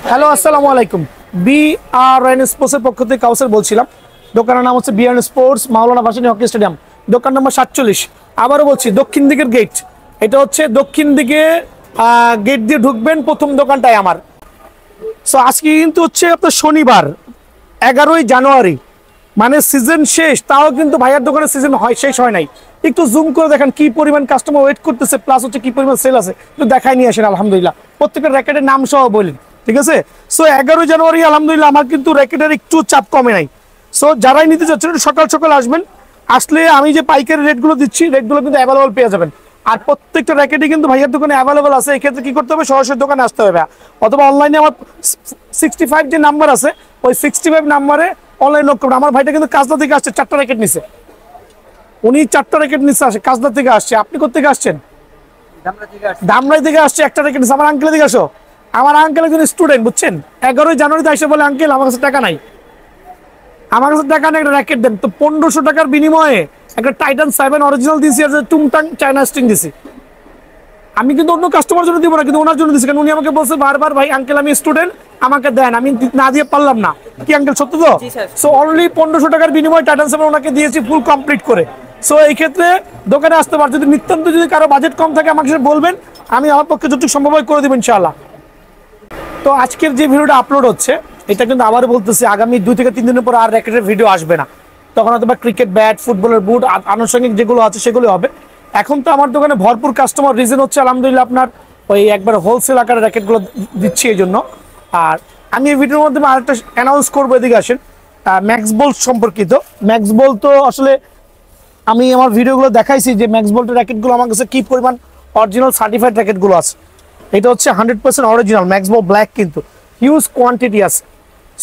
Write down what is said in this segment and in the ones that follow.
Hello, আসসালামু আলাইকুম। BRN স্পোর্টসের পক্ষ থেকে কাউসার বলছিলাম। দোকানের নাম হচ্ছে বিআরএন স্পোর্টস, মাওলানা ভাসানী হকি স্টেডিয়াম, দোকান নম্বর 47। আবারও বলছি, দক্ষিণ দিকের গেট। এটা হচ্ছে দক্ষিণ দিকে গেট দিয়ে ঢুকবেন, প্রথম দোকানটাই আমার। সো আজকে কিন্তু হচ্ছে আপনার শনিবার 11ই জানুয়ারি, মানে সিজন শেষ, তাও কিন্তু ভাইয়ার দোকানে সিজন শেষ হয় নাই। একটু জুম করে দেখেন কি পরিমাণ কাস্টমার ওয়েট করতেছে, প্লাস হচ্ছে কি পরিমাণ সেল আছে, একটু দেখাই নিয়ে আসেন। আলহামদুলিল্লাহ প্রত্যেকটা র্যাকেটের নাম সহ বলেন, ঠিক আছে? সো 11 জানুয়ারি আলহামদুলিল্লাহ আমার কিন্তু র্যাকেটের একটু চাপ কমে নাই। সো যারাই নিতে চাচ্ছেন সকাল সকাল আসবেন, আসলে আমি যে পাইকারি রেটগুলো দিচ্ছি, রেটগুলো কিন্তু অ্যাভেলেবল পেয়ে যাবেন। আর প্রত্যেকটা র্যাকেটই কিন্তু ভাইয়ার দোকানে অ্যাভেলেবল আছে। এক্ষেত্রে কি করতে হবে, সরাসরি দোকানে আসতে হবে, অথবা অনলাইনে আমার 65 যে নাম্বার আছে, ওই 65 নাম্বারে অনলাইন লোক করবেন। আমার ভাইটা কিন্তু কাজদা থেকে আসছে, 4টা র্যাকেট নিছে, উনি 4টা র্যাকেট নিচ্ছে, আসে কাজদা থেকে আসছে। আপনি কোথেকে আসছেন? ধামরাই থেকে আসছে, একটা র্যাকেট নিচ্ছে। আমার আঙ্কেল দিকে আসো, আমার আঙ্কেল একজন স্টুডেন্ট, বুঝছেন? 11ই জানুয়ারিতে এসে বলে, আঙ্কেল আমার কাছে টাকা নাই, আমার কাছে টাকা নেই, একটা র্যাকেট দেন। তো 1500 টাকার বিনিময়ে একটা টাইটান 7 অরিজিনাল দিয়েছি, আর টুংটাং চায়না স্টিং দিছি। আমি কিন্তু অন্য কাস্টমার জন্য দিব না, কিন্তু ওনার জন্য দিচ্ছি, কারণ উনি আমাকে বলছে বারবার, ভাই আঙ্কেল আমি স্টুডেন্ট, আমাকে দেন, আমি না দিয়ে পারলাম না। কি আঙ্কেল সত্য তো? সো অনলি 1500 টাকার বিনিময়ে টাইটান 7 ওনাকে দিয়েছি ফুল কমপ্লিট করে। সো এই ক্ষেত্রে দোকানে আসতে পার, যদি নিত্যন্ত যদি কারো বাজেট কম থাকে আমাকে বলবেন, আমি আমার পক্ষে যতটুকু সম্ভব হয় করে দেবেন ইনশাআল্লাহ। তো আজকের যে ভিডিওটা আপলোড হচ্ছে, এটা কিন্তু আবারও বলতেছি, আগামী 2 থেকে 3 দিনের পর আর র্যাকেটের ভিডিও আসবে না। তখন হয়তো বা ক্রিকেট ব্যাট, ফুটবলের বুট, আনুষঙ্গিক যেগুলো আছে সেগুলো হবে। এখন তো আমার দোকানে ভরপুর কাস্টমার, রিজন হচ্ছে আলহামদুলিল্লাহ আপনার ওই একবার হোলসেল আকারে র্যাকেটগুলো দিচ্ছি এই জন্য। আর আমি এই ভিডিওর মধ্যে আরেকটা অ্যানাউন্স করবো, এদিকে আসেন, ম্যাক্স বোল্ট সম্পর্কিত। ম্যাক্স বোল্ট তো আসলে আমি আমার ভিডিওগুলো দেখাইছি যে ম্যাক্স বোল্টের র্যাকেটগুলো আমার কাছে কি পরিমাণ অরিজিনাল সার্টিফাইড র্যাকেটগুলো আছে। এটা হচ্ছে 100% অরিজিনাল ম্যাক্স বোল্ট ব্ল্যাক, কিন্তু হিউজ কোয়ান্টিটি আছে।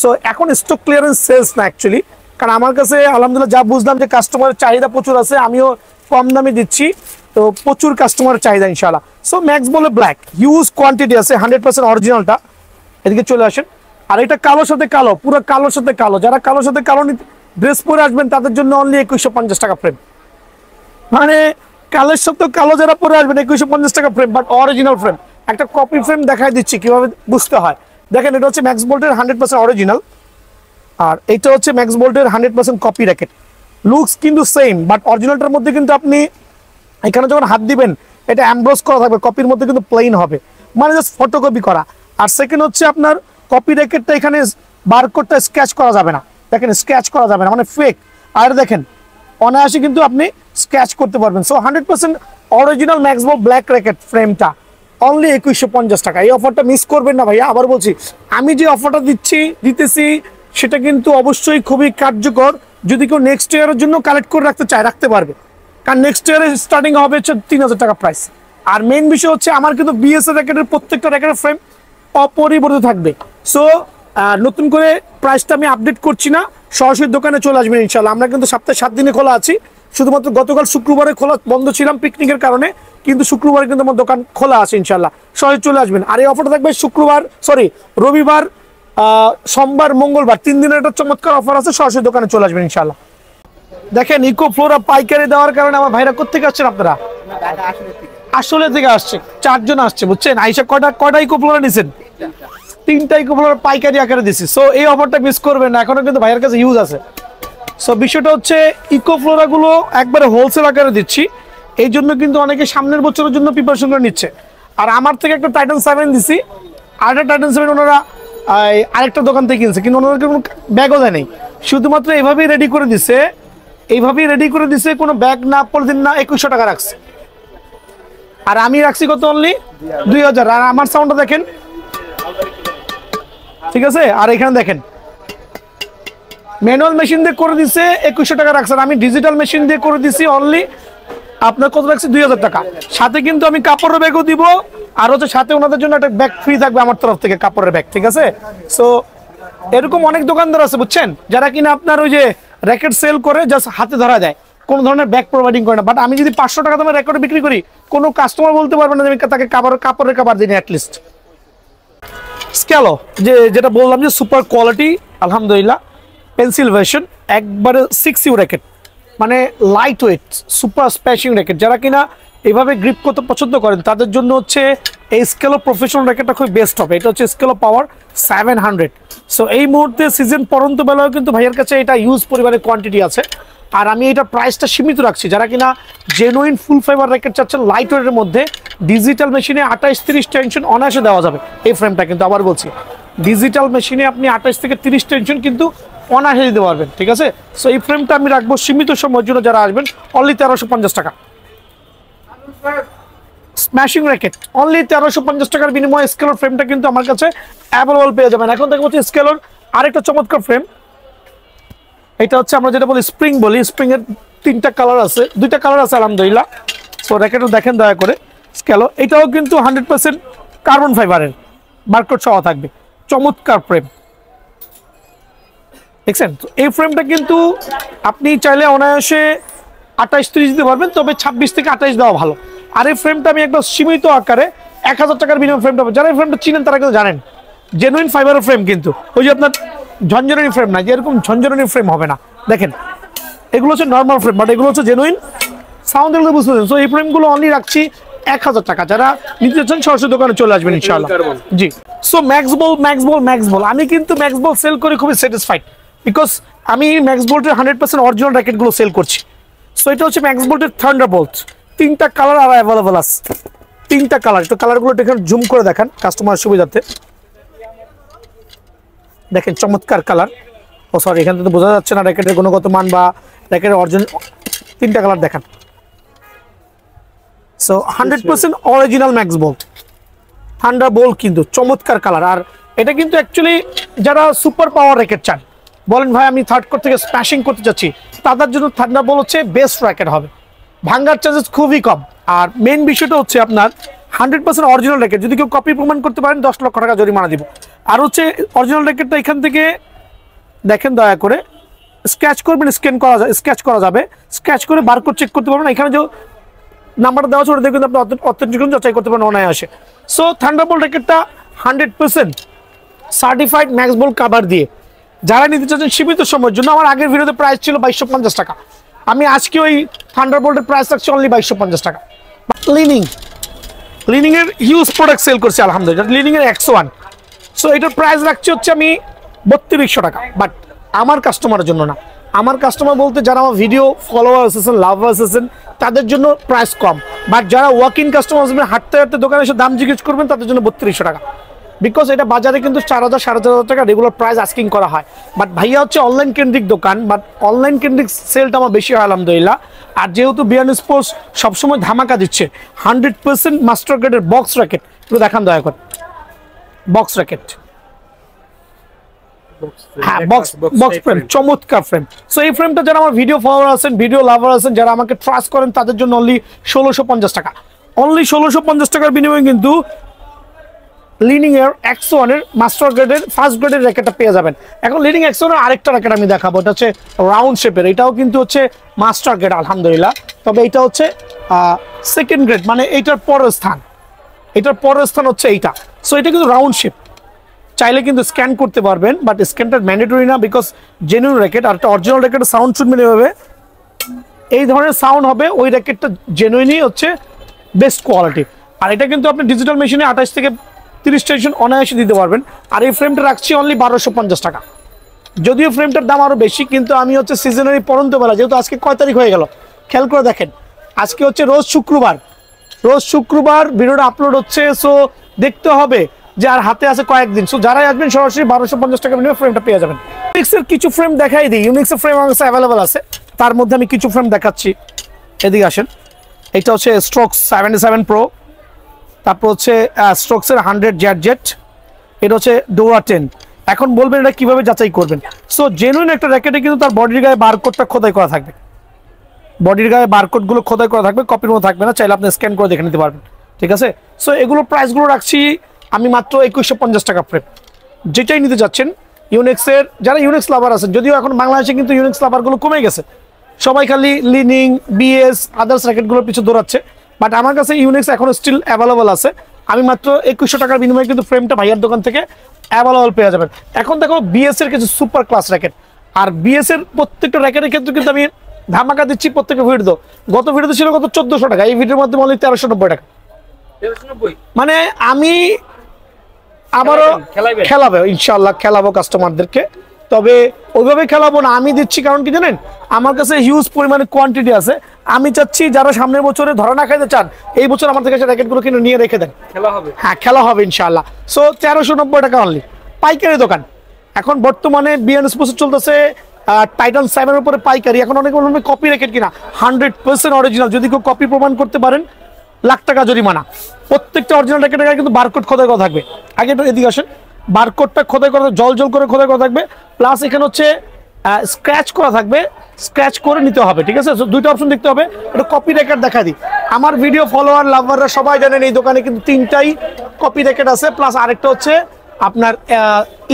সো এখন স্টক ক্লিয়ারেন্স সেলস না অ্যাকচুয়ালি, কারণ আমার কাছে আলহামদুলিল্লাহ যা বুঝলাম যে কাস্টমারের চাহিদা প্রচুর আছে, আমিও কম দামে দিচ্ছি, তো প্রচুর কাস্টমারের চাহিদা ইনশাআল্লাহ। সো ম্যাক্স বোল্টের ব্ল্যাক হিউজ কোয়ান্টিটি আছে, 100% অরিজিনালটা। এদিকে চলে আসেন। আর এটা কালোর সাথে কালো, পুরো কালোর সাথে কালো, যারা কালোর সাথে কালো ড্রেস পরে আসবেন তাদের জন্য অনলি 2150 টাকা ফ্রেম। মানে কালের সাথে কালো যারা পরে আসবেন 2150 টাকা ফ্রেম, বাট অরিজিনাল ফ্রেম। একটা কপি ফ্রেম দেখাই দিচ্ছি কিভাবে বুঝতে হয়। দেখেন, এটা হচ্ছে ম্যাক্স বোল্টের 100% অরিজিনাল, আর এটা হচ্ছে ম্যাক্স বোল্টের 100% কপি র্যাকেট। লুকস কিন্তু সেম, বাট অরিজিনালটার মধ্যে কিন্তু আপনি এখানে যখন হাত দিবেন, এটা এমব্রস করা থাকবে, কপির মধ্যে কিন্তু প্লেন হবে, মানে জাস্ট ফটোকপি করা। আর সেকেন্ড হচ্ছে আপনার কপি র্যাকেটটা, এখানে বারকোডটা স্ক্র্যাচ করা যাবে না, দেখেন স্ক্র্যাচ করা যাবে না, মানে ফেক। আর দেখেন অনায়াসে কিন্তু আপনি স্ক্র্যাচ করতে পারবেন। So 100% original max bolt black racket ফ্রেমটা অনলি 2150 টাকা। এই অফারটা মিস করবেন না ভাইয়া। আবার বলছি, আমি যে অফারটা দিতেছি সেটা কিন্তু অবশ্যই খুবই কার্যকর। যদি কেউ নেক্সট ইয়ারের জন্য কালেক্ট করে রাখতে চায়, রাখতে পারবে, কারণ নেক্সট ইয়ারে স্টার্টিং হবে হচ্ছে 3000 টাকা প্রাইস। আর মেইন বিষয় হচ্ছে আমার কিন্তু বিএসএ র্যাকেটের প্রত্যেকটা র্যাকেটের ফ্রেম অপরিবর্তিত থাকবে। সো নতুন করে প্রাইসটা আমি আপডেট করছি না, সরাসরি দোকানে চলে আসবেন ইনশাল্লাহ। আমরা কিন্তু সপ্তাহে 7 দিনে খোলা আছি, শুধুমাত্র গতকাল শুক্রবারে খোলা বন্ধ ছিলাম পিকনিকের কারণে, কিন্তু শুক্রবারে কিন্তু আমার দোকান খোলা আছে ইনশাল্লাহ। সরাসরি চলে আসবেন। আর এই অফারটা থাকবে রবিবার, সোমবার, মঙ্গলবার, 3 দিনের একটা চমৎকার অফার আছে। সরাসরি দোকানে চলে আসবেন ইনশাল্লাহ। দেখেন, ইকো ফ্লোরা পাইকারি দেওয়ার কারণে আমার ভাইরা কোথেকে আসছেন? আপনারা আসলে থেকে আসছে, 4 জন আসছে, বুঝছেন? আইসা কয়টা ইকো ফ্লোরা নিছেন? 3টা ইকো ফ্লোরা পাইকারি আকারে দিচ্ছি। সো এই অফারটা মিস করবেন না, এখনো কিন্তু ভাইয়ের কাছে ইউজ আছে। সো বিষয়টা হচ্ছে ইকো ফ্লোরা গুলো একবারে হোলসেল আকারে দিচ্ছি, এই জন্য কিন্তু অনেকে সামনের বছরের জন্য প্রিপারেশন করে নিচ্ছে। আর আমার থেকে একটা টাইটান 7 দিছি, আরেকটা টাইটান 7 ওনারা আরেকটা দোকান থেকে কিনছে, কিন্তু ওনারা কোনো ব্যাগও দেয় নেই, শুধুমাত্র এইভাবেই রেডি করে দিছে, কোনো ব্যাগ না, পলিথিন না, 2100 টাকা রাখছে। আর আমি রাখছি কত? অনলি 2000। আর আমার সাউন্ডটা দেখেন, ঠিক আছে? আর এখানে দেখেন ম্যানুয়াল মেশিন দিয়ে করে দিছে, 2100 টাকা রাখছে। আমি ডিজিটাল মেশিন দিয়ে করে দিছি, অনলি আপনার কত রাখছি? 2000 টাকা। সাথে কিন্তু আমি কাপড়ের ব্যাগও দিব, আর হচ্ছে সাথে ওনাদের জন্য একটা ব্যাগ ফ্রি থাকবে আমার তরফ থেকে, কাপড়ের ব্যাগ, ঠিক আছে? সো এরকম অনেক দোকানদার আছে, বুঝছেন, যারা কিনা আপনার ওই যে র্যাকেট সেল করে জাস্ট হাতে ধরা দেয়, কোনো ধরনের ব্যাগ প্রোভাইডিং করে না। বাট আমি যদি 500 টাকা দামের র্যাকেট বিক্রি করি, কোনো কাস্টমার বলতে পারবে না যে আমি তাকে কাপড়ের কাপড় দিই অ্যাটলিস্ট। স্ক্যালো যেটা বললাম যে সুপার কোয়ালিটি, আলহামদুলিল্লাহ পেন্সিল ভার্সন, একবারে 6U র্যাকেট, মানে লাইট ওয়েট সুপার স্প্যাশিং র্যাকেট। যারা কিনা এভাবে গ্রিপ করতে পছন্দ করেন তাদের জন্য হচ্ছে এই স্কেলো প্রফেশনাল র্যাকেটটা খুব বেস্ট হবে। এটা হচ্ছে স্কেলো পাওয়ার 700। সো এই মুহূর্তে সিজন পরন্ত বেলাও কিন্তু ভাইয়ের কাছে এটা ইউজ পরিমাণে কোয়ান্টিটি আছে। আর আমি এটা প্রাইসটা সীমিত রাখছি, যারা কিনা জেনুইন ফুল ফাইবার র্যাকেট চাচ্ছেন লাইট ওয়েটের মধ্যে, ডিজিটাল মেশিনে 28-30 টেনশন অনায়াসে দেওয়া যাবে। এই ফ্রেমটা কিন্তু আবার বলছি, ডিজিটাল মেশিনে আপনি 28 থেকে 30 টেনশন কিন্তু অনায়াসে দিতে পারবেন, ঠিক আছে। সো এই ফ্রেমটা আমি রাখবো সীমিত সময়ের জন্য, যারা আসবেন অনলি 1350 টাকা। স্ম্যাশিং র্যাকেট অনলি 1350 টাকার বিনিময়ে স্কেলোর ফ্রেমটা কিন্তু আমার কাছে অ্যাভেলেবল পেয়ে যাবেন। এখন দেখবো হচ্ছে স্কেলোর আরেকটা চমৎকার ফ্রেম, এটা হচ্ছে আমরা যেটা বলি স্প্রিং বলি। স্প্রিং এর 3টা কালার আছে, 2টা কালার আছে আলহামদুলিল্লাহ। সো র্যাকেটও দেখেন দয়া করে স্কেলো, এটাও কিন্তু 100% কার্বন ফাইবারের, বারকোড সহ থাকবে। চমৎকার ফ্রেম দেখছেন। তো এই ফ্রেমটা কিন্তু আপনি চাইলে অনায়াসে 28-30 দিতে পারবেন, তবে 26 থেকে 28 দেওয়া ভালো। আর এই ফ্রেমটা আমি একদম সীমিত আকারে 1000 টাকার বিনিময়ে ফ্রেমটা, যারা এই ফ্রেমটা চিনেন তারা কিন্তু জানেন জেনুইন ফাইবারের ফ্রেম, কিন্তু ওই যে আপনার ঝঞ্ঝরনি ফ্রেম না, যে এরকম ঝঞ্ঝরনি ফ্রেম হবে না। দেখেন এগুলো হচ্ছে নর্মাল ফ্রেম, বাট এগুলো হচ্ছে জেনুইন সাউন্ড, এগুলো বুঝতে পারছেন। সো এই ফ্রেমগুলো অনলি রাখছি 1000 টাকা। যারা নিতে চাচ্ছেন সরাসরি দোকানে চলে আসবেন ইনশাআল্লাহ। জি। সো ম্যাক্স বল আমি কিন্তু ম্যাক্স বল সেল করে খুবই স্যাটিসফাইড, বিকজ আমি ম্যাক্স বোল্টের 100% অরিজিনাল র্যাকেটগুলো সেল করছি। সো এটা হচ্ছে ম্যাক্স বোল্টের থান্ডারবোল্ট, 3টা কালার আর অ্যাভেলেবল আছে, 3টা কালার। তো কালারগুলো এখানে জুম করে দেখান কাস্টমার সুবিধার্থে। দেখেন চমৎকার কালার। ও সরি, এখান থেকে বোঝা যাচ্ছে না র্যাকেটের গুণগত মান বা র্যাকেটের অরিজিনাল। 3টা কালার দেখান। So 100% original max bolt thunderbolt, কিন্তু চমৎকার কালার। আর এটা কিন্তু অ্যাকচুয়ালি যারা সুপার পাওয়ার র্যাকেট চান, বলেন ভাই আমি থার্ড কোর থেকে স্ম্যাশিং করতে চাচ্ছি, তাদের জন্য থান্ডারবোল্ট হচ্ছে বেস্ট র্যাকেট হবে। ভাঙ্গার চার্জেস খুবই কম। আর মেইন বিষয়টা হচ্ছে আপনার 100% অরিজিনাল র্যাকেট, যদি কেউ কপি প্রমাণ করতে পারেন 10 লক্ষ টাকা জরিমানা দিব। আর হচ্ছে অরিজিনাল র্যাকেটটা এখান থেকে দেখেন দয়া করে, স্ক্র্যাচ করবেন, স্ক্র্যাচ করা যাবে, স্ক্র্যাচ করে বারকোড চেক করতে পারবেন। এখানে যে নাম্বারটা দেওয়া আছে ওটা দেখবেন আপনি অথেন্টিকেশন যাচাই করতে পারেন অনায়াসে। সো থান্ডারবোল্ট র্যাকেটটা 100% সার্টিফাইড ম্যাক্স বোল্ট কাভার দিয়ে যারা নিতে চাচ্ছেন সীমিত সময়ের জন্য। আমার আগের ভিডিওতে প্রাইস ছিল 2250 টাকা, আমি আজকে ওই থান্ডারবোল্টের প্রাইস রাখছি অনলি 2250 টাকা। লিনিং এর হিউজ প্রোডাক্ট সেল করছি আলহামদুলিল্লাহ, লিনিং এর 101। সো এটার প্রাইস রাখছি হচ্ছে আমি 3200 টাকা, বাট আমার কাস্টমারের জন্য না। আমার কাস্টমার বলতে যারা আমার ভিডিও ফলোয়ার আছেন, লাভার আছেন, তাদের জন্য প্রাইস কম। বাট যারা ওয়াক ইন কাস্টমার আসবেন, হাঁটতে হাঁটতে দোকানে এসে দাম জিজ্ঞেস করবেন, তাদের জন্য 3200 টাকা। বিকজ এটা বাজারে কিন্তু 4000-4500 টাকা রেগুলার প্রাইস আস্কিং করা হয়। বাট ভাইয়া হচ্ছে অনলাইন কেন্দ্রিক দোকান, বাট অনলাইন কেন্দ্রিক সেলটা আমার বেশি হয় আলহামদুলিল্লাহ। আর যেহেতু বিয়ান স্পোর্টস সবসময় ধামাকা দিচ্ছে, 100% মাস্টার গ্রেডের বক্স র্যাকেট, একটু দেখান দয়া করে। বক্স র্যাকেট, হ্যাঁ বক্স ফ্রেম, চমৎকার ফ্রেম। সো এই ফ্রেমটা যারা আমার ভিডিও ফলোয়ার আছেন, ভিডিও লাভার আছেন, যারা আমাকে ট্রাস্ট করেন, তাদের জন্য অনলি 1650 টাকা। অনলি 1650 টাকার বিনিময়ে কিন্তু লিনিং এর 101 এর মাস্টার গ্রেডের ফার্স্ট গ্রেডের র্যাকেটটা পেয়ে যাবেন। এখন লিনিং 101 এর আরেকটা র্যাকেট আমি দেখাবো, এটা হচ্ছে রাউন্ড শেপের, এটাও কিন্তু হচ্ছে মাস্টার গ্রেড আলহামদুলিল্লাহ। তবে এটা হচ্ছে সেকেন্ড গ্রেড, মানে এইটার পরের স্থান, এটার পরের স্থান হচ্ছে এইটা। সো এটা কিন্তু রাউন্ড শেপ, চাইলে কিন্তু স্ক্যান করতে পারবেন, বাট স্ক্যানটা ম্যান্ডেটরি না, বিকজ জেনুইন র্যাকেট। আর একটা অরিজিনাল র্যাকেটের সাউন্ড শুনবেন এভাবে, এই ধরনের সাউন্ড হবে, ওই র্যাকেটটা জেনুইনই হচ্ছে বেস্ট কোয়ালিটি। আর এটা কিন্তু আপনি ডিজিটাল মেশিনে 28 থেকে 30 টেনশন অনায়াসে দিতে পারবেন। আর এই ফ্রেমটা রাখছি অনলি 1250 টাকা। যদিও ফ্রেমটার দাম আরও বেশি, কিন্তু আমি হচ্ছে সিজনারি পরন্ত বেলা, যেহেতু আজকে কয় তারিখ হয়ে গেল খেয়াল করে দেখেন, আজকে হচ্ছে রোজ শুক্রবার ভিডিওটা আপলোড হচ্ছে। সো দেখতে হবে যে আর হাতে আছে কয়েকদিন। সো যারাই আসবেন সরাসরি 1250 টাকা মিনিমাম ফ্রেমটা পেয়ে যাবেন। ইউনিক্সের কিছু ফ্রেম দেখাই দিই, ইউনিক্সের ফ্রেম আমার কাছে অ্যাভেলেবল আছে, তার মধ্যে আমি কিছু ফ্রেম দেখাচ্ছি। এদিকে আসেন, এটা হচ্ছে স্ট্রোকস 77 প্রো, তারপর হচ্ছে স্ট্রোকসের 100 জেট, এটা হচ্ছে ডোরা 10। এখন বলবেন এটা কিভাবে যাচাই করবেন। সো জেনুইন একটা র্যাকেটে কিন্তু তার বডির গায়ে বারকোডটা খোদাই করা থাকবে, বডির গায়ে বারকোডগুলো খোদাই করা থাকবে, কপির মতো থাকবে না, চাইলে আপনি স্ক্যান করে দেখে নিতে পারবেন, ঠিক আছে। সো এগুলো প্রাইসগুলো রাখছি আমি মাত্র 2150 টাকা ফ্রেম। যেটাই নিতে যাচ্ছেন ইউনিক্সের, যারা ইউনিক্স লাভার আছেন, যদিও এখন বাংলাদেশে কিন্তু ইউনিক্স লাভারগুলো কমে গেছে, সবাই খালি লিনিং, বিএস, আদার্স র্যাকেটগুলোর পিছু দৌড়াচ্ছে, বাট আমার কাছে ইউনিক্স এখন স্টিল অ্যাভেলেবল আছে। আমি মাত্র 2100 টাকার বিনিময়ে কিন্তু ফ্রেমটা ভাইয়ার দোকান থেকে অ্যাভেলেবল পেয়ে যাবেন। এখন দেখো বিএস এর কিছু সুপার ক্লাস র্যাকেট, আর বিএস এর প্রত্যেকটা র্যাকেটের ক্ষেত্রে কিন্তু আমি ধামাকা দিচ্ছি প্রত্যেকটা ভিডিও। গত ভিডিওতে ছিল কত 1400 টাকা, এই ভিডিওর মাধ্যমে অনলি 1390 টাকা। মানে আমি আবারও খেলাবে ইনশাআল্লাহ, খেলাবো কাস্টমারদেরকে, তবে ওইভাবে খেলাবো না। আমি দিচ্ছি কারণ কি জানেন, আমার কাছে হিউজ পরিমাণে কোয়ান্টিটি আছে। আমি চাচ্ছি যারা সামনের বছরে ধরা না খাইতে চান, এই বছর আমার থেকে র্যাকেটগুলো কিনে নিয়ে রেখে দেন, খেলা হবে। হ্যাঁ, খেলা হবে ইনশাআল্লাহ। সো 1390 টাকা অনলি, পাইকারি দোকান। এখন বর্তমানে বিএন স্পোর্টস চলতেছে টাইটান 7 এর উপরে পাইকারি। এখন অনেকে বলবে কপি র্যাকেট কিনা, 100% অরিজিনাল। যদি কেউ কপি প্রমাণ করতে পারেন, লাখ টাকা জরিমানা। প্রত্যেকটা অরিজিনাল র্যাকেটের গায়ে কিন্তু বারকোড খোদাই করা থাকবে। আগে একটু এদিকে আসেন, বারকোডটা খোদাই করা, জল জল করে খোদাই করা থাকবে, প্লাস এখানে হচ্ছে স্ক্র্যাচ করা থাকবে, স্ক্র্যাচ করে নিতে হবে, ঠিক আছে? দুইটা অপশন দেখতে হবে। এটা কপি র্যাকেট দেখা দিই। আমার ভিডিও ফলোয়ার লাভাররা সবাই জানেন এই দোকানে কিন্তু 3টাই কপি র্যাকেট আছে, প্লাস আরেকটা হচ্ছে আপনার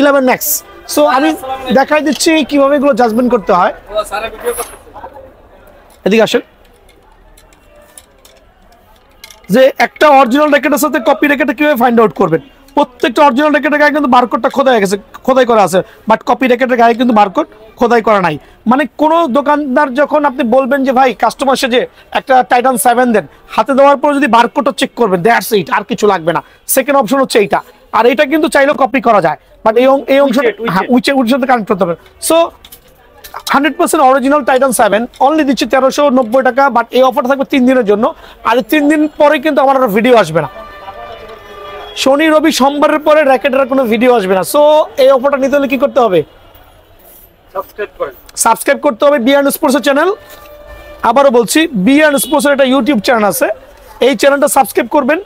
11 ম্যাক্স। সো আমি দেখাই দিচ্ছি কিভাবে এগুলো জাজমেন্ট করতে হয়। এদিকে আসেন, যে একটা অরিজিনাল র্যাকেটের সাথে কপি র্যাকেটে কিভাবে ফাইন্ড আউট করবেন। প্রত্যেকটা অরিজিনাল র্যাকেটের গায়ে কিন্তু বারকোডটা খোদাই হয়ে গেছে, খোদাই করা আছে, বাট কপি র্যাকেটের গায়ে কিন্তু বারকোড খোদাই করা নাই। মানে কোন দোকানদার যখন আপনি বলবেন যে ভাই কাস্টমার সেজে একটা টাইটান 7 দেন, হাতে দেওয়ার পর যদি বারকোডটা চেক করবেন, দ্যাটস ইট, আর কিছু লাগবে না। সেকেন্ড অপশন হচ্ছে এইটা, আর এটা কিন্তু চাইলেও কপি করা যায়, বাট এই অংশটা উইচের সাথে কানেক্ট করতে হবে। সো 100% অরিজিনাল টাইটান 7 অনলি দিচ্ছি 1390 টাকা, বাট এই অফারটা থাকবে 3 দিনের জন্য। আর 3 দিন পরে কিন্তু আমার আর ভিডিও আসবে না, শনি রবি সোমবারের পরে র্যাকেটের কোনো ভিডিও আসবে না। সো এই অফারটা নিতে হলে কি করতে হবে? সাবস্ক্রাইব করতে হবে বিয়ান স্পোর্টসের চ্যানেল। আবারও বলছি, বিয়ান স্পোর্টসের একটা ইউটিউব চ্যানেল আছে, এই চ্যানেলটা সাবস্ক্রাইব করবেন।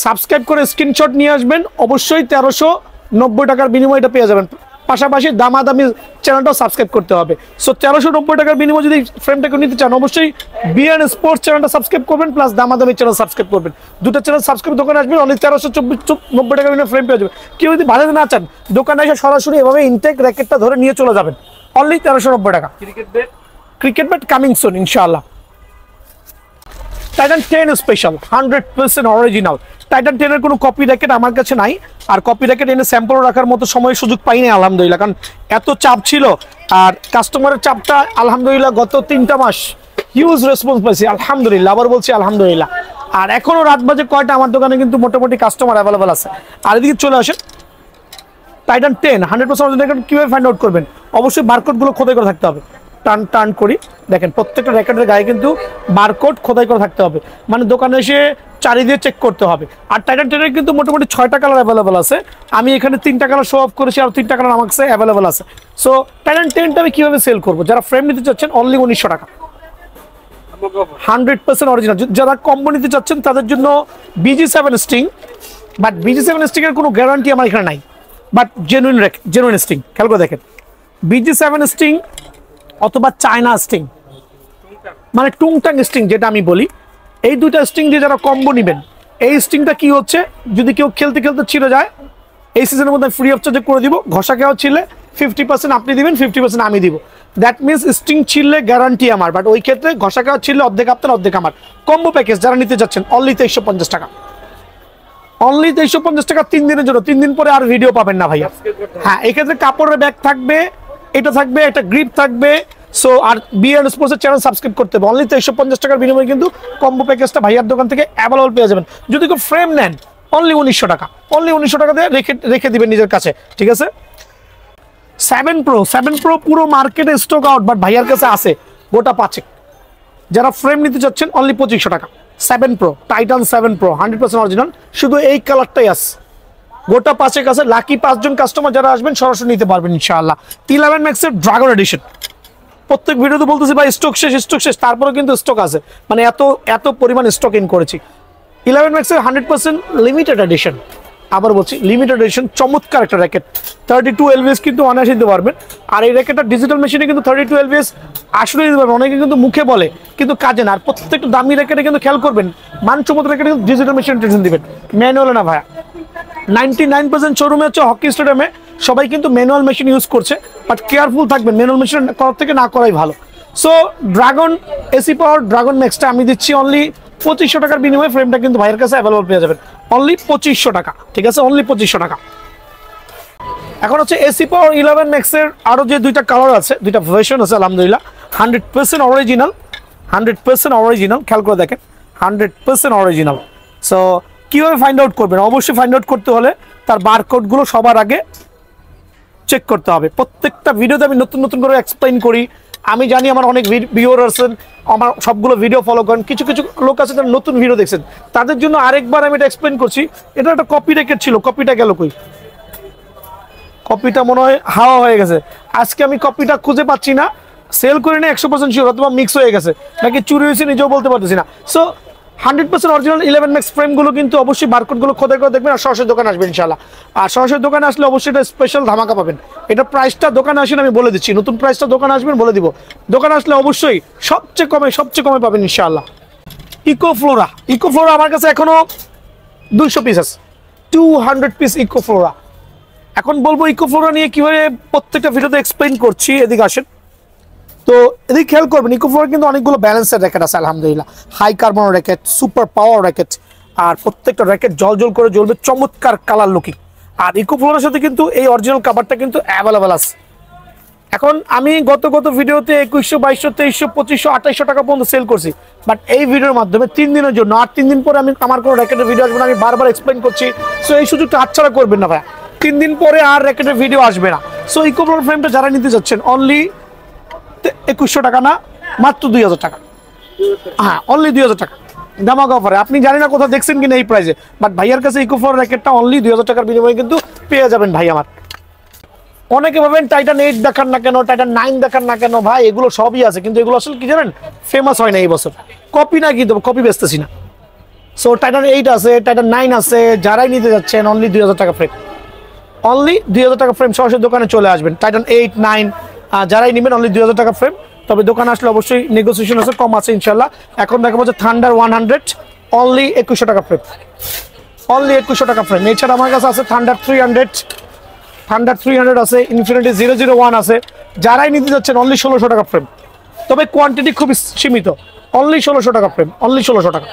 সাবস্ক্রাইব করে স্ক্রিনশট নিয়ে আসবেন, অবশ্যই 1390 টাকার বিনিময়ে এটা পেয়ে যাবেন। পাশাপাশি দামাদামি চ্যানেলটাও সাবস্ক্রাইব করতে হবে। সো 1390 টাকার বিনিময়ে যদি ফ্রেমটাকে নিতে চান, অবশ্যই বিএন স্পোর্টস চ্যানেলটা সাবস্ক্রাইব করবেন, প্লাস দামাদামি চ্যানেল সাবস্ক্রাইব করবেন। দুটো চ্যানেল সাবস্ক্রাইব দোকানে আসবেন, অনলি 1390 টাকার বিনিময়ে ফ্রেম পেয়ে যাবেন। কেউ যদি বাজাতে না চান, দোকানে এসে সরাসরি এভাবে ইনটেক র্যাকেটটা ধরে নিয়ে চলে যাবেন, অনলি 1390 টাকা। ক্রিকেট ব্যাট কামিং সুন ইনশাআল্লাহ। Titan 10 special 100% original. টাইটান 10 এর কোনো কপি র্যাকেট আমার কাছে নাই, আর কপি র্যাকেট এনে স্যাম্পল রাখার মতো সময় সুযোগ পাইনি আলহামদুলিল্লাহ, কারণ এত চাপ ছিল। আর কাস্টমারের চাপটা আলহামদুলিল্লাহ গত 3টা মাস হিউজ রেসপন্স পাইছি আলহামদুলিল্লাহ, আবার বলছি আলহামদুলিল্লাহ। আর এখনো রাত বাজে কয়টা, আমার দোকানে কিন্তু মোটামুটি কাস্টমার অ্যাভেলেবেল আছে। আর এদিকে চলে আসেন, টাইটান 10 100% অরিজিনাল কিভাবে ফাইন্ড আউট করবেন? অবশ্যই বারকোডগুলো খোদাই করে থাকতে হবে। টান টান করি দেখেন, প্রত্যেকটা র্যাকেটের গায়ে কিন্তু বারকোড খোদাই করে থাকতে হবে, মানে দোকানে এসে চারি দিয়ে চেক করতে হবে। আর টাইটান 10 এর কিন্তু মোটামুটি 6টা কালার অ্যাভেলেবেল আছে। আমি এখানে 3টা কালার শো অফ করেছি, আর 3টা কালার আমার কাছে অ্যাভেলেবেল আছে। সো টাইটান 10টা আমি কিভাবে সেল করবো? যারা ফ্রেম নিতে চাচ্ছেন, অনলি 1900 টাকা, 100% অরিজিনাল। যারা কম্বো নিতে চাচ্ছেন তাদের জন্য BG7 sting, but BG7 sting এর কোনো গ্যারান্টি আমার এখানে নাই, বাট জেনুইন স্টিং। খেয়াল করে দেখেন, BG7 স্টিং অথবা চায়না স্টিং, মানে টুংটাং স্টিং যেটা আমি বলি, এই দুইটা স্টিং দিয়ে যারা কম্বো নেবেন, এই স্টিংটা কি হচ্ছে, যদি কেউ খেলতে খেলতে ছিঁড়ে যায়, এই সিজনের মধ্যে ফ্রি অফ চার্জে করে দিব। ঘষা খেয়াও ছিলে 50% আপনি দিবেন, 50% আমি দিব। দ্যাট মিনস স্টিং ছিললে গ্যারান্টি আমার, বাট ওই ক্ষেত্রে ঘষা খেয়াও ছিললে অর্ধেক আপনার অর্ধেক আমার। কম্বো প্যাকেজ যারা নিতে যাচ্ছেন, অনলি 2350 টাকা, অনলি 2350 টাকা 3 দিনের জন্য। 3 দিন পরে আর ভিডিও পাবেন না ভাইয়া। হ্যাঁ, এক্ষেত্রে কাপড়ের ব্যাগ থাকবে, এটা থাকবে, একটা গ্রিপ থাকবে। সো আর বিএন স্পোর্টসের চ্যানেল সাবস্ক্রাইব করতে হবে। অনলি 2350 টাকার বিনিময়ে কিন্তু কম্বো প্যাকেজটা ভাইয়ার দোকান থেকে অ্যাভেলেবল পেয়ে যাবেন। যদি কেউ ফ্রেম নেন, অনলি 1900 টাকা, অনলি 1900 টাকা দিয়ে রেখে দিবেন নিজের কাছে, ঠিক আছে? 7 Pro পুরো মার্কেটে স্টক আউট, বাট ভাইয়ার কাছে আছে গোটা 5। যারা ফ্রেম নিতে চাচ্ছেন, অনলি 2500 টাকা। 7 Pro টাইটান 7 Pro 100% অরিজিনাল, শুধু এই কালারটাই আছে গোটা 5 কাছে। লাকি 5 জন কাস্টমার যারা আসবেন সরাসরি নিতে পারবেন ইনশাআল্লাহ। 11 ম্যাক্সের ড্রাগন এডিশন, প্রত্যেক ভিডিওতে বলতেছি ভাই স্টক শেষ, তারপরে কিন্তু স্টক আছে, মানে এত পরিমাণ স্টক ইন করেছি। 11 ম্যাক্সের 100% লিমিটেড এডিশন, আবার বলছি লিমিটেড এডিশন, চমৎকার একটা র্যাকেট। 32 LVS কিন্তু অনায়াসে দিতে পারবেন। আর এই র্যাকেটটা ডিজিটাল মেশিনে কিন্তু 32 LVS আসলে দিতে পারবেন, অনেকে কিন্তু মুখে বলে কিন্তু কাজে না। আর প্রত্যেকটা দামি র্যাকেটে কিন্তু খেয়াল করবেন, মানসম্মত র্যাকেটে কিন্তু ডিজিটাল মেশিন টেনশন দিবেন, ম্যানুয়াল না ভাইয়া। 99% শোরুমে হচ্ছে হকি স্টেডিয়ামে সবাই কিন্তু ম্যানুয়াল মেশিন ইউজ করছে, বাট কেয়ারফুল থাকবেন, ম্যানুয়াল মেশিন করার থেকে না করাই ভালো। So dragon AC power dragon ম্যাক্সটা আমি দিচ্ছি অনলি 2500 টাকার বিনিময়ে। ফ্রেমটা কিন্তু ভাইয়ের কাছে অ্যাভেলেবল পেয়ে যাবেন, অনলি 2500 টাকা, ঠিক আছে? অনলি 2500 টাকা। এখন হচ্ছে এসি পাওয়ার 11 ম্যাক্সের আরও যে দুইটা কালার আছে, দুইটা ভার্সন আছে আলহামদুলিল্লাহ, 100% অরিজিনাল, 100% অরিজিনাল। খেয়াল করে দেখেন, 100% অরিজিনাল। সো কীভাবে ফাইন্ড আউট করবেন? অবশ্যই ফাইন্ড আউট করতে হলে তার বারকোডগুলো সবার আগে চেক করতে হবে। প্রত্যেকটা ভিডিওতে আমি নতুন নতুন করে এক্সপ্লেইন করি। আমি জানি আমার অনেক ভিউয়ার আছেন, আমার সবগুলো ভিডিও ফলো করেন, কিছু কিছু লোক আছে যারা নতুন ভিডিও দেখছেন, তাদের জন্য আরেকবার আমি এটা এক্সপ্লেইন করছি। এটা একটা কপি রেকেট ছিল, কপিটা গেল কই? কপিটা মনে হয় হাওয়া হয়ে গেছে। আজকে আমি কপিটা খুঁজে পাচ্ছি না, সেল করে নিয়ে 100% শিওর, অথবা মিক্স হয়ে গেছে নাকি চুরি হয়েছে নিজেও বলতে পারতেছি না। সো 100% অরিজিনাল 11 ম্যাক্স ফ্রেমগুলো কিন্তু অবশ্যই বারকোডগুলো খোদাই করে দেখবেন, আর সরাসরি দোকানে আসবেন ইনশাআল্লাহ। আর সরাসরি দোকানে আসলে অবশ্যই এটা স্পেশাল ধামাকা পাবেন। এটা প্রাইসটা দোকানে আসেন আমি বলে দিচ্ছি, নতুন প্রাইসটা দোকানে আসবেন বলে দিব। দোকানে আসলে অবশ্যই সবচেয়ে কমে পাবেন ইনশাআল্লাহ। ইকোফ্লোরা আমার কাছে এখনো 200 পিস আছে, 200 পিস ইকোফ্লোরা। এখন বলবো ইকোফ্লোরা নিয়ে কিভাবে প্রত্যেকটা ভিডিওতে এক্সপ্লেইন করছি। এদিকে আসেন, তো এদিকে খেয়াল করবেন ইকোফ্লোরা কিন্তু অনেকগুলো ব্যালেন্সের র্যাকেট আছে আলহামদুলিল্লাহ। High carbon racket, super power racket, আর প্রত্যেকটা র্যাকেট জল করে জ্বলবে, চমৎকার কালার লুকিং। আর ইকোফ্লোরার সাথে কিন্তু এই অরিজিনাল কাভারটা কিন্তু অ্যাভেলেবেল আছে। এখন আমি গত ভিডিওতে 2100, 2200, 2300, 2500, 2800 টাকা পর্যন্ত সেল করছি, বাট এই ভিডিওর মাধ্যমে 3 দিনের জন্য, আর 3 দিন পরে আমি আমার কোনো র্যাকেটের ভিডিও আসবে না, আমি বারবার এক্সপ্লেইন করছি। সো এই সুযোগটা হাতছাড়া করবেন না ভাই, 3 দিন পরে আর র্যাকেটের ভিডিও আসবে না। সো ইকোফ্লোরা ফ্রেমটা যারা নিতে যাচ্ছেন অনলি 2100 টাকা না, মাত্র 2000 টাকা। হ্যাঁ, অনলি 2000 টাকা ধামাকা অফারে। আপনি জানি না কোথাও দেখছেন কিনা এই প্রাইসে, বাট ভাইয়ার কাছে ইকোফ্লোরা র্যাকেটটা অনলি 2000 টাকার বিনিময়ে কিন্তু পেয়ে যাবেন ভাই আমার। অনেকে ভাবেন টাইটান 8 দেখান না কেন, টাইটান 9 দেখান না কেন, ভাই এগুলো সবই আছে, কিন্তু এগুলো আসলে কি জানেন, ফেমাস হয় না এই বছর। কপি না, কিন্তু কপি বেচতেছি না। সো টাইটান 8 আছে, টাইটান 9 আছে, যারাই নিতে যাচ্ছেন অনলি 2000 টাকা ফ্রেম, অনলি 2000 টাকা ফ্রেম। সরাসরি দোকানে চলে আসবেন। টাইটান 8, 9 যারাই নেবেন অনলি 2000 টাকা ফ্রেম। তবে দোকানে আসলে অবশ্যই নেগোসিয়েশন আছে, কম আছে ইনশাল্লাহ। এখন দেখা যাচ্ছে থান্ডার 100 অনলি 2100 টাকা ফ্রেম, অনলি 2100 টাকা ফ্রেম। এছাড়া আমার কাছে আছে থান্ডার 300 আছে, ইনফিনিটি 001 আছে। যারাই নিতে যাচ্ছেন অনলি 1600 টাকা ফ্রেম, তবে কোয়ান্টিটি খুব সীমিত, অনলি 1600 টাকা ফ্রেম, অনলি 1600 টাকা।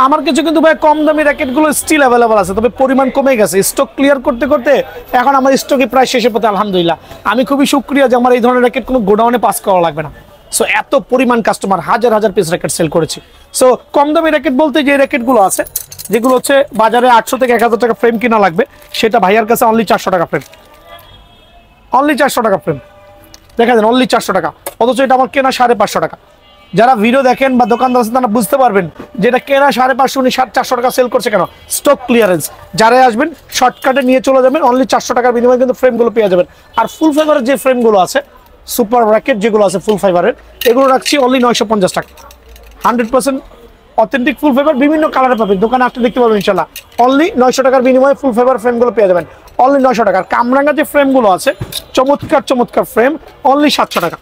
আমার কাছে কিন্তু ভাই কম দামি র্যাকেটগুলো স্টিল অ্যাভেলেবল আছে, তবে পরিমাণ কমে গেছে। স্টক ক্লিয়ার করতে করতে এখন আমার স্টকে প্রায় শেষের পথে আলহামদুলিল্লাহ। আমি খুবই শুকরিয়া যে আমার এই ধরনের র্যাকেট কোনো গোডাউনে পাস করা লাগবে না। সো এত পরিমাণ কাস্টমার, হাজার পিস র্যাকেট সেল করেছি। সো কম দামি র্যাকেট বলতে যে র্যাকেটগুলো আছে, যেগুলো হচ্ছে বাজারে 800 থেকে 1000 টাকা ফ্রেম কিনা লাগবে, সেটা ভাইয়ার কাছে অনলি 400 টাকা ফ্রেম, অনলি 400 টাকা ফ্রেম। দেখা যান অনলি 400 টাকা, অথচ এটা আমার কেনা 550 টাকা। যারা ভিডিও দেখেন বা দোকানদার আছেন তারা বুঝতে পারবেন যেটা কেনা 550, উনি 400 টাকা সেল করছে কেন? Stock clearance. যারাই আসবেন শর্টকাটে নিয়ে চলে যাবেন, অনলি 400 টাকার বিনিময়ে কিন্তু ফ্রেমগুলো পেয়ে যাবেন। আর ফুল ফাইবারের যে ফ্রেমগুলো আছে, সুপার র্যাকেট যেগুলো আছে ফুল ফাইবারের, এগুলো রাখছি অনলি 950 টাকা। 100% অথেন্টিক ফুল ফাইবার, বিভিন্ন কালারে পাবেন, দোকানে আসতে দেখতে পাবেন ইনশাল্লাহ। অনলি 900 টাকার বিনিময়ে ফুল ফাইবার ফ্রেমগুলো পেয়ে যাবেন, অনলি 900 টাকার। কামরাঙ্গা যে ফ্রেমগুলো আছে, চমৎকার ফ্রেম, অনলি 700 টাকা।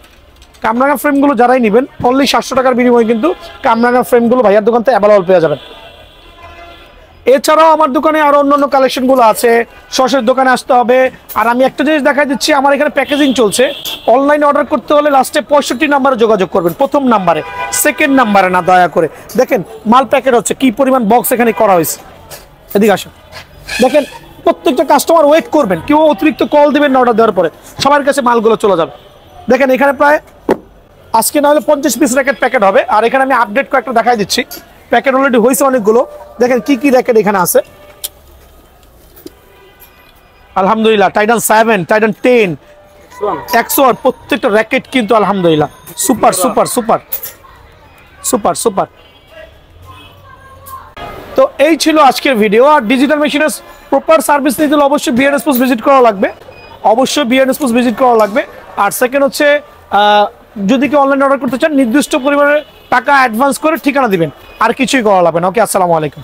কামরাঙ্গা ফ্রেমগুলো যারাই নেবেন অনলি 700 টাকার বিনিময়ে কিন্তু কামরাঙ্গা ফ্রেমগুলো ভাইয়ার দোকান থেকে অ্যাভেলেবল পেয়ে যাবেন। এছাড়াও আমার দোকানে আরো অন্যান্য কালেকশনগুলো আছে, সরাসরি দোকানে আসতে হবে। আর আমি একটা জিনিস দেখাই দিচ্ছি, আমার এখানে প্যাকেজিং চলছে। অনলাইনে অর্ডার করতে হলে লাস্টে 65 নাম্বারে যোগাযোগ করবেন, প্রথম নাম্বারে, সেকেন্ড নাম্বারে না, দয়া করে। দেখেন মাল প্যাকেট হচ্ছে, কি পরিমাণ বক্স এখানে করা হয়েছে। এদিকে আসেন, দেখেন প্রত্যেকটা কাস্টমার ওয়েট করবেন, কেউ অতিরিক্ত কল দিবেন না অর্ডার দেওয়ার পরে, সবার কাছে মালগুলো চলে যাবে। দেখেন এখানে প্রায় আজকে না হলে 50 পিস র্যাকেট প্যাকেট হবে। আর এখানে আমি আপডেট কয়েকটা দেখাই দিচ্ছি, প্যাকেট অলরেডি হয়েছে অনেকগুলো। দেখেন কি র্যাকেট এখানে আছে আলহামদুলিল্লাহ। টাইটান 7, টাইটান 10, X1, প্রত্যেকটা র্যাকেট কিন্তু আলহামদুলিল্লাহ সুপার। তো এই ছিল আজকের ভিডিও। আর ডিজিটাল মেশিনের প্রপার সার্ভিস নিতে হলে অবশ্যই বিআরএন স্পোর্টস ভিজিট করা লাগবে, আর সেকেন্ড হচ্ছে যদি কেউ অনলাইনে অর্ডার করতে চান, নির্দিষ্ট পরিমাণে টাকা অ্যাডভান্স করে ঠিকানা দিবেন, আর কিছুই করা লাগবে না। ওকে, আসসালামু আলাইকুম।